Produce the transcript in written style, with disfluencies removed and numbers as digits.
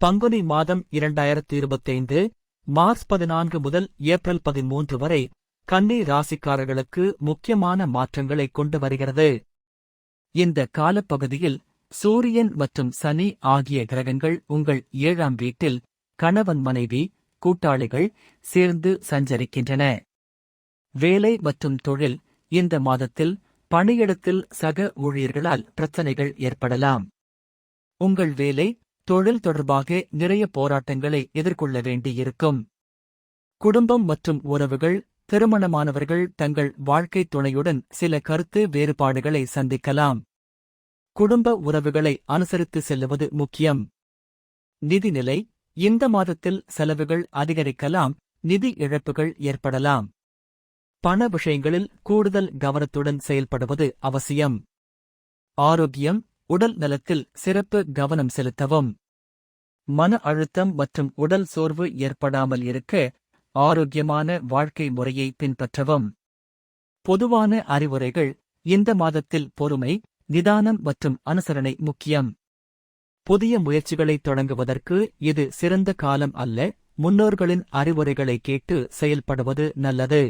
பங்குனி மாதம் 2025 மார்ச் 14 முதல் ஏப்ரல் 13 வரை கன்னி ராசிக்காரர்களுக்கு முக்கியமான மாற்றங்களை கொண்டு வருகிறது. இந்த காலப்பகுதியில் சூரியன் மற்றும் சனி ஆகிய கிரகங்கள் உங்கள் 7ஆம் வீட்டில் கணவன் மனைவி கூட்டாளிகள் சேர்ந்து சஞ்சரிக்கின்றன. வேலை மற்றும் தொழில்: இந்த மாதத்தில் பணியிடத்தில் சக ஊழியர்களால் பிரச்சனைகள் ஏற்படலாம். உங்கள் வேலை தொழில் தொடர்பாக நிறைய போராட்டங்களை எதிர்கொள்ள வேண்டியிருக்கும். குடும்பம் மற்றும் உறவுகள்: திருமணமானவர்கள் தங்கள் வாழ்க்கைத் துணையுடன் சில கருத்து வேறுபாடுகளை சந்திக்கலாம். குடும்ப உறவுகளை அனுசரித்து செல்லுவது முக்கியம். நிதிநிலை: இந்த மாதத்தில் செலவுகள் அதிகரிக்கலாம், நிதி இழப்புகள் ஏற்படலாம். பண விஷயங்களில் கூடுதல் கவனத்துடன் செயல்படுவது அவசியம். ஆரோக்கியம்: உடல் நலத்தில் சிறப்பு கவனம் செலுத்தவும். மன அழுத்தம் மற்றும் உடல் சோர்வு ஏற்படாமல் இருக்க ஆரோக்கியமான வாழ்க்கை முறையை பின்பற்றவும். பொதுவான அறிவுரைகள்: இந்த மாதத்தில் பொறுமை, நிதானம் மற்றும் அனுசரணை முக்கியம். புதிய முயற்சிகளை தொடங்குவதற்கு இது சிறந்த காலம் அல்ல, முன்னோர்களின் அறிவுரைகளை கேட்டு செயல்படுவது நல்லது.